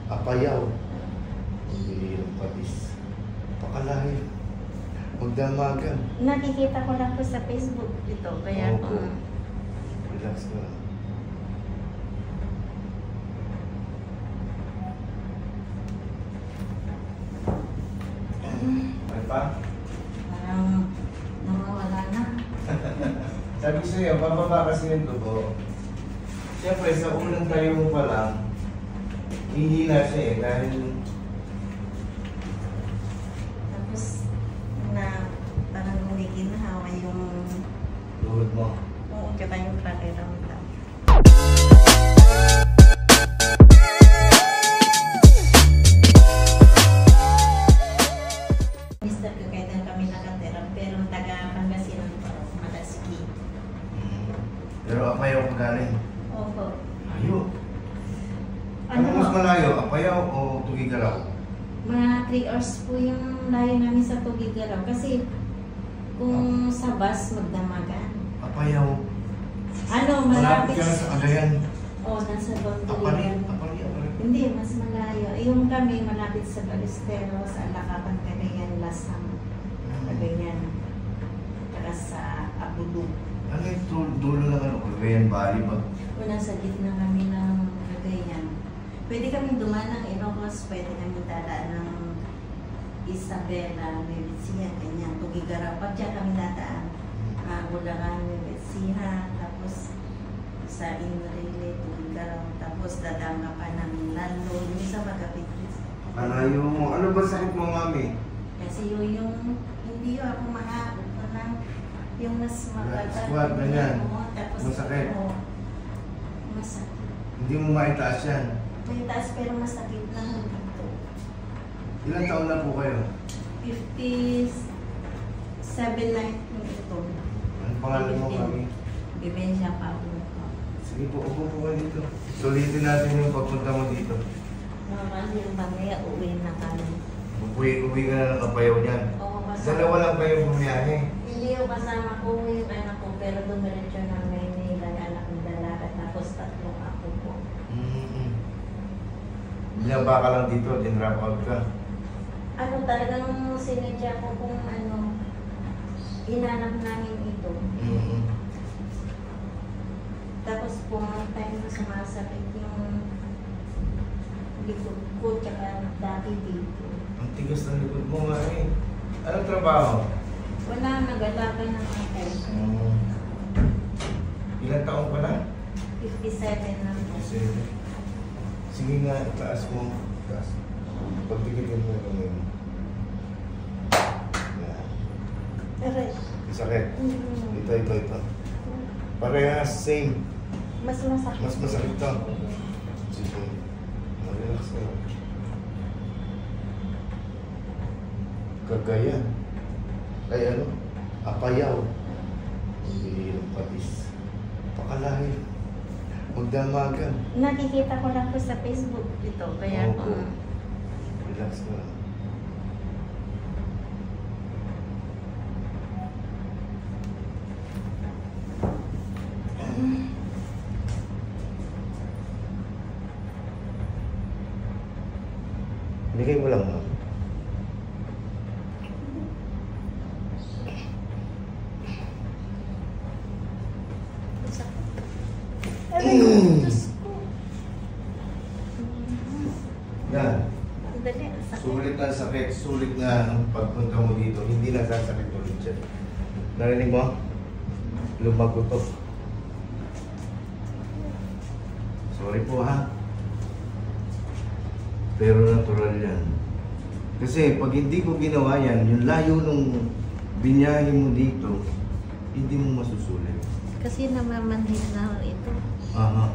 Apayaw. Hirap patis. Pakalayo. Magdamagan. Nakikita ko lang po sa Facebook ito. Kaya Opo. Relax ka lang. Ano pa? parang nawawala na. Sabi ko sa'yo, bababa kasi yung dugo. Siyempre, sa unang tayo mo pa lang, hihina siya eh, dahil Tapos na parang ginahawa yung tuhod mo. oo, tsaka yung pakiramdam. Mr. Kukaitan kami nakatira, pero taga Pangasinan pa, Malaski. Pero apayaw ko galing. Opo. Ayo. Ano mas malayo? Apayaw o Tugigaraw? Mga 3 hours po yung layo namin sa Tugigaraw. Kasi kung sa bus, magdamagan. Apayaw. Ano, Malapit malapit. ka na sa Cagayan. Oo, nasa Apari, Bangkalian. apari. Hindi, mas malayo. Yung kami, malapit sa Balesteros, Alakapan, Cagayan, Lasam, Cagayan. Para sa Abudu. Ano yung dulo ng ano? Cagayan Valley ba? Una sa gitna kami ng Cagayan. Pwede kami dumaan ng Ilocos, pwede kami dadaan ng Isabela, Nuevesia, ganyan. Tugigaraw. Pag dyan kami dadaan, Bulacan, Nuevesia, tapos sa Inurile, Tugigaraw, tapos dadaan ka pa ng Lalo, yung sa magkapit. Malayo mo. Ano ba sakit mo, mami? Kasi yung hindi yun ako mahabot ko lang yung mas matagal. Squat, ganyan. Oo, tapos, Masakit. Oo, masakit. Hindi mo maitaas yan. May taas pero masakit lang dito. Ilang taon na po kayo? 57 na ito. Ano pangalan mo, 15. mami? Bibensya pa ako. Sige po, upo po kayo dito. Sulitin natin yung pagpunta mo dito. No, kasi yung mamaya uwi na kami. Uwi ka na ng Apayaw niyan. Oo, Dalawa lang kayo bumiyahe. Hindi yung kasama ko yung anak ko, pero dumiretso na Maynila, yung anak ng dalaga, tapos tatlong ako po. Binaba ka lang dito, din-drop out ka. Ano talagang sinadya ko kung ano, hinanap namin ito. Tapos pumunta yung sumasakit yung likod ko, tsaka dati dito. Ang tigas ng likod mo nga eh. Anong trabaho? Wala, nag-alaga ng ako. Ilang taon ka na? 57 na po. Sige nga, taas mo. Taas. Pagtikitin mo yung ngayon. Aray. Sakit. Ito. Parehas, same. Mas masakit. Mas masakit to. Sige. Relax ka lang. Cagayan. Ay ano? Apayaw. Hirap patis. Pakalayo. Magdamagan. Nakikita ko lang po sa Facebook ito. Kaya Opo. Relax ka lang. Bigay mo lang, ma'am. Aray ko, Diyos ko. Yan. Dali, ang sakit. Sulit na sakit. Sulit na ang pagpunta mo dito. Hindi na sasakit ulit siya. Narinig mo? Lumagutok. Sorry po ha. Pero natural yan. Kasi pag hindi ko ginawa yan, yung layo nung binyahe mo dito, hindi mo masusulit. Kasi namamanhid na ito. Aha.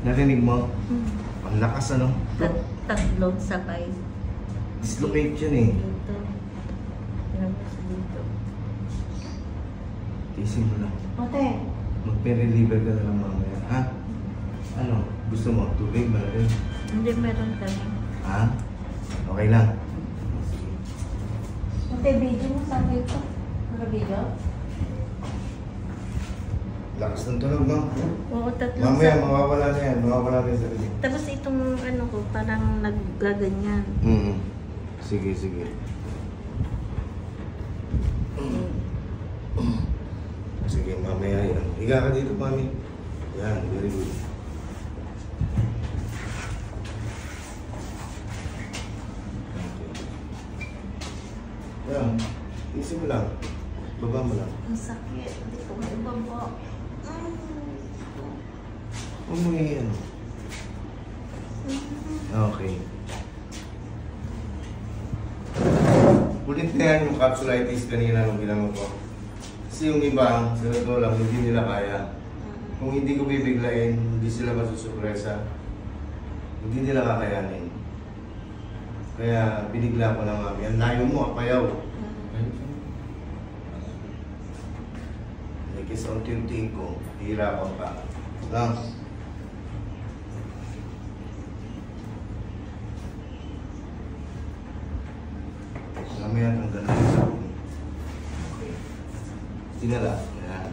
Narinig mo? Ang lakas ano? Tatlong sabay. Dislocate yan eh. Dito. Tapos dito. Tisin mo lang. Ote. Magpe-reliever ka na lang mamaya. Ha? Ano? Gusto mo? Tubig? Malamig? Hindi, meron kami. Ha? Okay lang. Ote, video mo sa ito. Ano video? Lakas ng tunog, no? Oo, tatlong Mamaya, sa... mawawala na yan. Mawawala na yan sa rin. Tapos itong ano ko, parang naggaganyan. Sige, sige. Sige, mamaya yan. Higa ka dito, mami. Yan, very good. Yan, isin mo lang. Baba mo lang. Ang sakit. Hindi ko maibaba. Huwag mo yan. Okay. Ulit na yan yung capsulitis kanina nung ginamit ko. Kasi yung iba, sa totoo lang, hindi nila kaya. Kung hindi ko bibiglayin, hindi sila masusurpresa. Hindi nila kakayanin. Kaya binigla ko na mami. Ang layo mo, apayaw. Nakis ang tinting ko, hihirapan ka. Lang. Mamaya ang ganun sa akin. Okay. Tinala. Yan.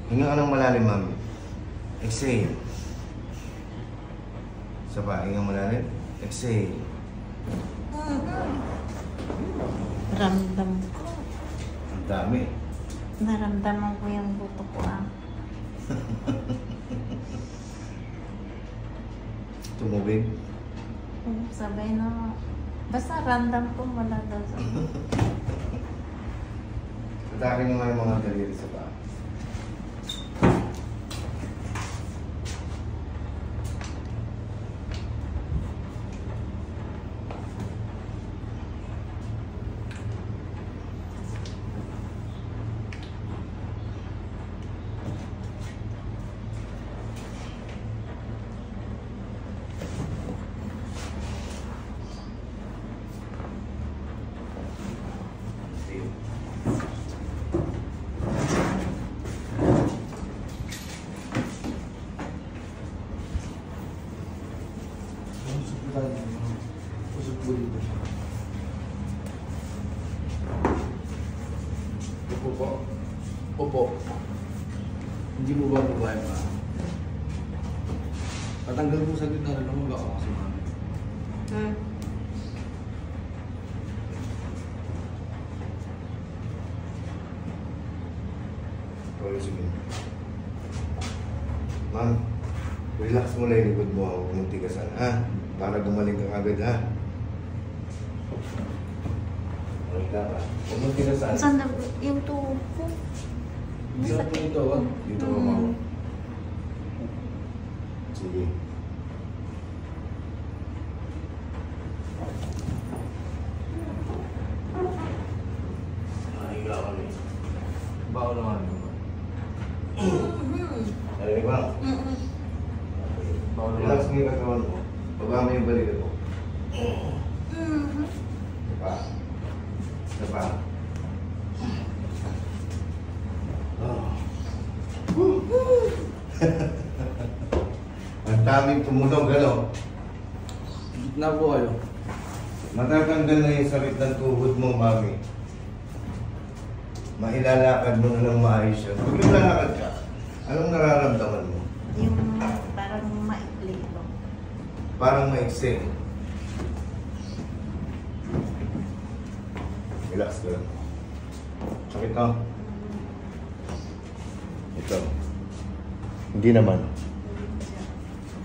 Hinga ka ng malalim, mami. Exhale. Isa pa, hinga malalim. Exhale. Ramdam ko. Ang dami. Naramdaman ko yung buto ko Tumubig. Sabay na. Basta random ko wala daw sa... Atake nyo nga yung mga daliri sa paa. Opo po. Opo. Hindi mo ba bubuhay pa? Patanggal mo sa gitna rin naman baka kasi mami. Okay, sige. Ma'am, relax mo lang yung likod mo. Huwag mong tigasan, ha? Para gumaling ka agad, ha? Okay ka ba? Huwag mong tigasan. Saan na yung tuhod ko? Hindi ako ito, ah. Dito ka, ma'am. Sige. Nahiga kami. Bawa naman ito. Narinig ba? Bawa Relax naman. mo yung katawan mo. Baba mo yung balikat mo. Isa pa. Isa pa. Ang daming tumunog, ano? Gitna po kayo. Matatanggal na yung sakit ng tuhod mo, mami. Mailalakad mo na ng maayos yan. Pag naglalakad ka, anong nararamdaman mo? Yung parang maikli ko. Parang maiksi. Relax ka lang. Sakit ka? Ito. Hindi naman.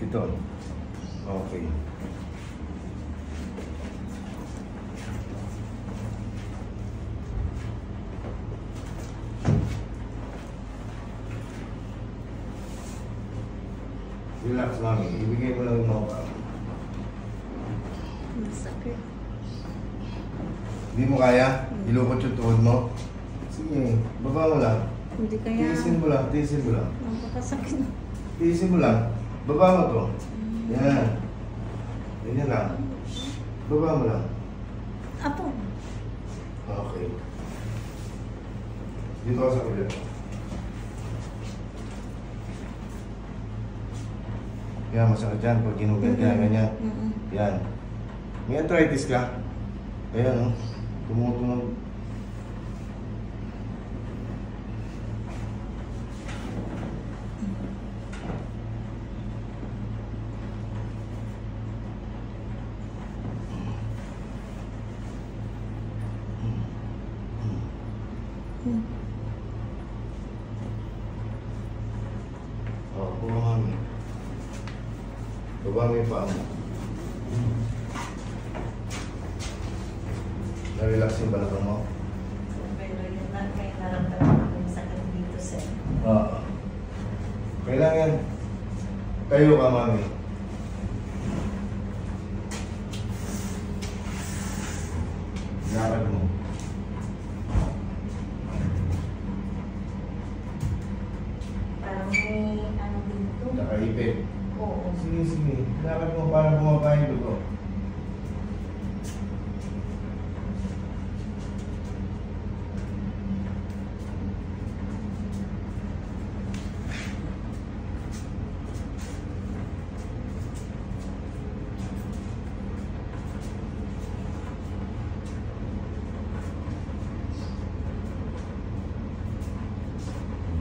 Ito. Okay. Relax, mami. Ibigay mo lang yung mga paa. Masakit. Hindi mo kaya? Ilukot yung tuhod mo? Sige, baba mo lang. Hindi kaya... Tiisin mo lang, tiisin mo lang. Napakasakit. Tiisin mo lang. Baba mo to. Yan. Ganyan lang. Baba mo lang. Apo. Okay. Dito ka sa kabila. Yan, masakit yan pag ginugan ka, ganyan. Yan. May arthritis ka? Ayan, oh. Tumutunog. Oh, buka mami. Baba mo yung paa mo. Na-relax yung balakang mo? Pero yun lang, may naramdaman ako yung sakit dito, sir. Oo. Kailangan tayo ka, mami. Lakad mo. Parang may ano dito. Nakaipit. Oo. Sige, sige. Lakad mo para bumaba yung dugo.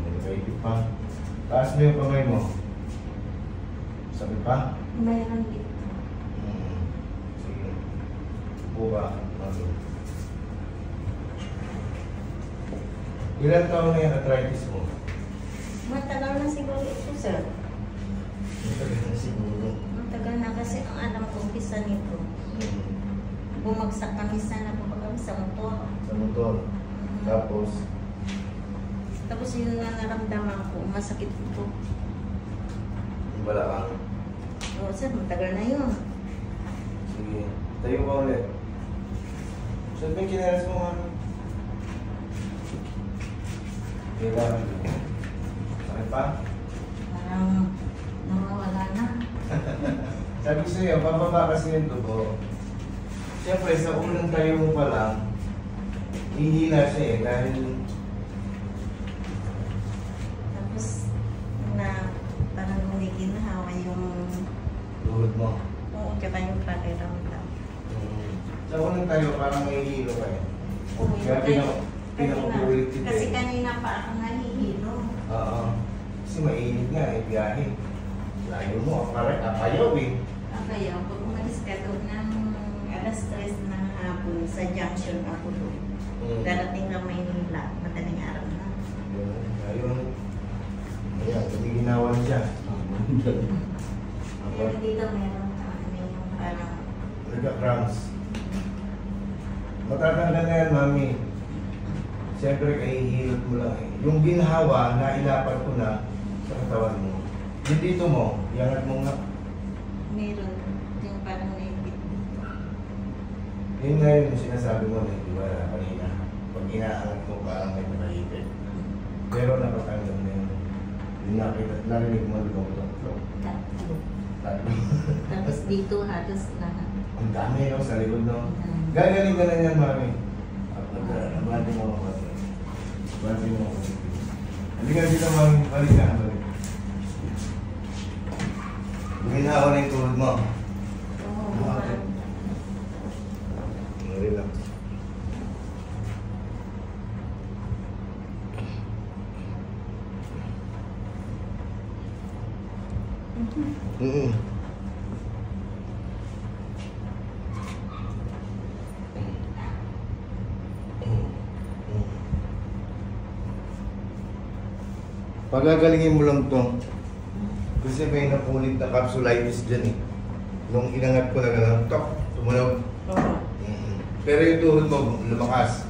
Nakaipit pa. Taas mo yung kamay mo. Sakit pa? Mayroon dito. Sige. Buka. Ano? Ilan taon na yung arthritis mo? Matagal na siguro ito, sir. Matagal na siguro. Matagal na kasi ang alam ko, umpisa nito. Bumagsak kami sana po kami sa motor. Sa motor. Tapos, Tapos yun na naramdaman ko, masakit ito. yung balakang. Oo, sir, matagal na yun. Sige. Tayo ka ulit. Saan ba yung kinaras mo, mami? Kailangan mo. Sakit pa? Parang nawawala na. Sabi ko sa'yo, bababa kasi yung dugo. Siyempre, sa unang tayo mo pa lang, hihina siya eh, dahil Tapos, na parang giniginhawa yung, tuhod mo. oo, tsaka yung pakiramdam. Sa unang tayo, parang may hilo ka eh. Oo, Kaya pinakukulit kita kasi eh. kanina pa ako nahihilo. Oo. Kasi mainit nga eh, biyahe. Layo mo, kapayaw eh. Kaya pag umalis ka doon ng alas 3 ng hapon sa junction ako doon. Darating na Maynila, madaling araw na. Ayun. Ayan, ginawa na siya. Pero dito meron kami yung parang Nagka-cramps. Matatanda na yan, mami. Siyempre, kahihilot mo lang eh. Yung ginhawa, nailapat ko na sa katawan mo. Yung dito mo, iangat mo nga. meron yung parang naipit. Yun nga yung sinasabi mo na, di ba, kanina. Pag inaangat mo, parang may nakaipit. Pero nakatanggal na yun. Yung nakita, narinig mo, lumutong. Tatlo. Tatlo. Tapos dito halos lahat. Ang dami no, sa likod no. Gagaling ka na yan, mami. Abante mo ako. Abante mo ako. Hindi ka dito, mami. Balik ka. Balik. Guminawa na yung tulad mo. Oo, Okay. Relax. Mm-mm. Pagagalingin mo lang to. Kasi may napulit na capsulitis dyan eh. Nung inangat ko na gano'n, tok, tumunog. Oo. Pero yung tuhod mo, lumakas.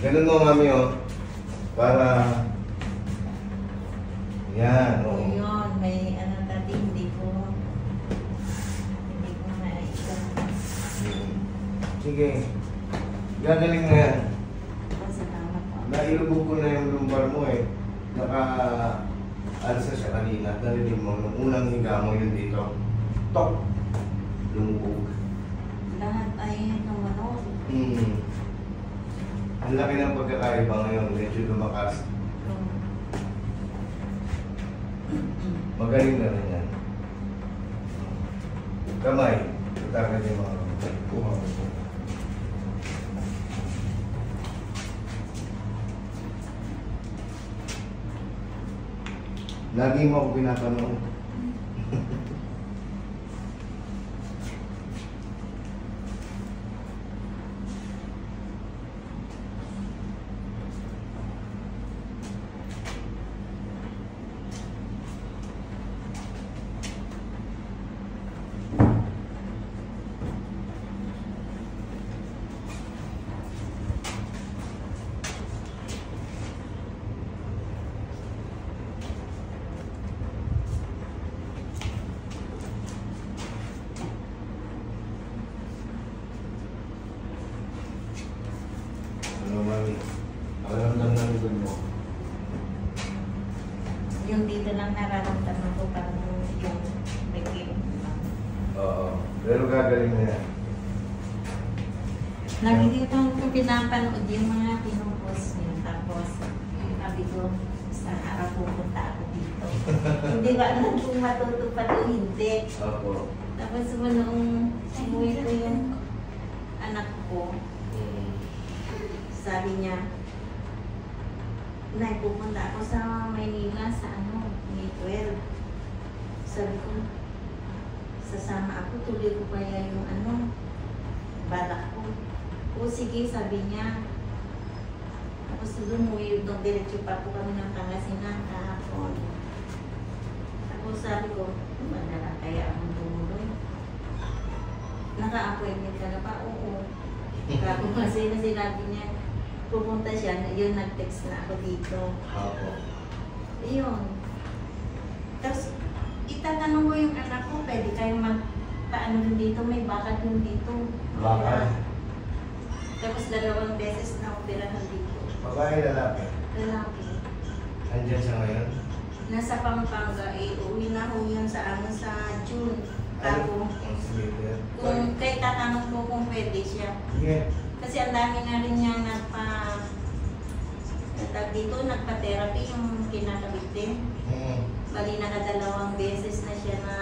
Ganun mo, mami, oh. Para... Yan, Oo, oh. yun. May ano dati, hindi ko maaisan. Sige. Gagaling na yan. Salamat po. Nailubog ko na yung lumbar mo eh. Naka-alsa siya kanina. Narinig mo, nung unang higa mo yun dito. Tok! Lumubog. Lahat ay namanod. Ang laki ng pagkakaiba ngayon. Medyo lumakas. Magaling na rin yan. Kamay. Tutagan yung mga kamay. Kuha mo. Lagi mo ako pinapanood. Ano mami? Alam ng likod mo. Yung dito lang nararamdaman ko parang yung may kilong lang. Oo. Pero gagaling na yan. Nakikita ko pinapanood yung mga pinupost niyo. Tapos sabi ko, isang araw pupunta ako dito. Hindi ba alam kung matutupad o hindi. Opo. Tapos nung umuwi ko yung anak ko, sabi niya, Nay, pupunta ako sa Maynila sa May 12. Sabi ko, sasama ako, tuloy ko kaya yung balak ko. O sige, sabi niya. Tapos umuwi doon, diretso pa po kami ng Pangasinan kahapon. Tapos sabi ko, madala kaya akong tumuloy. Naka-appointment ka na ba? Oo. Kako kasi na sinabi niya, pupunta siya, yun nag-text na ako dito. Opo. Ayun. Tapos, itatanong ko yung anak ko, pwede kayong magpaano din dito, may bakad din dito. Bakad? Tapos 2 beses na operahan dito. Babae, lalaki. Lalaki. Andyan siya ngayon? Nasa Pampanga, uwi na ho yun sa sa June. Tapos, Sige. kung kay tatanong ko kung pwede siya. Sige. Kasi ang dami na rin niya dito, nagpa-therapy yung kinakabit din. Bali nakadalawang beses na siya na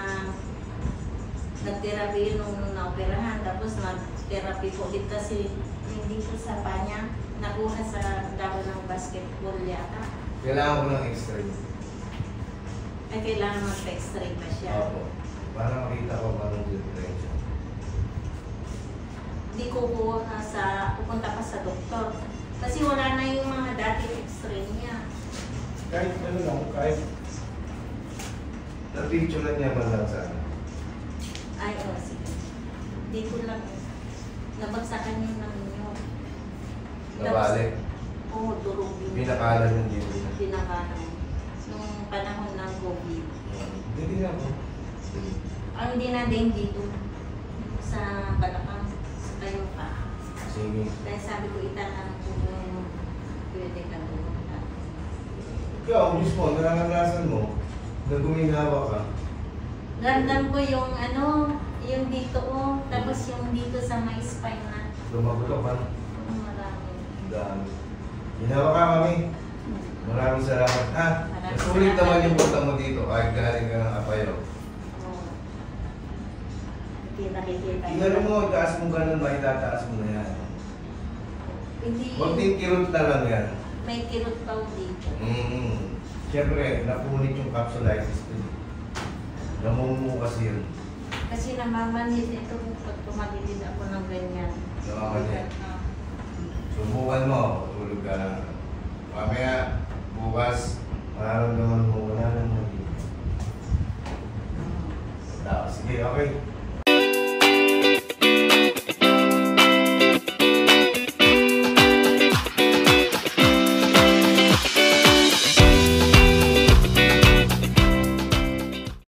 nag-therapy nung naoperahan. Tapos nag-therapy po ulit kasi hindi ko sa panya nakuha sa laro ng basketball yata. Kailangan ko ng x-ray. Ay kailangan mag-x-ray pa siya. Opo. Para makita ko anong difference. Hindi ko pupunta pa sa doktor. Kasi wala na yung mga dati x-ray niya. Kahit ano lang, kahit na-picture na niya man lang sa ano. Ay, sige. Dito lang. Nabagsakan yung ninyo. Nabalik. Oo, durog yun. Pinakalan yung dito. Pinakalan. Nung panahon ng COVID. Hindi nga po. Ang hindi na din dito. Sa Balakang. Sa kayo pa. Sige. Dahil sabi ko, itatanong ko kung pwede ka doon. Ikaw, mismo, naranasan mo na guminawa ka. Ramdam ko yung yung dito tapos yung dito sa may spine na. Lumagulo ka. Marami. Dami. Ginawa ka kami. Maraming salamat. Ha? Maraming Sulit salamat. naman yung punta mo dito kahit galing ka ng Apayo. Oo. Hindi nakikita. Tingnan mo, itaas mo ganun ba, itataas mo na yan. Hindi. Huwag din kirot na lang yan. May kirot pa dito. Siyempre, napunit yung capsulitis ko. Namumu kasi yun. Kasi namamanhid ito pag tumagilid ako ng ganyan. Namamanhid. Subukan mo, tulog ka lang. Mamaya, bukas, mararamdaman mo wala nang naging. Sige, okay.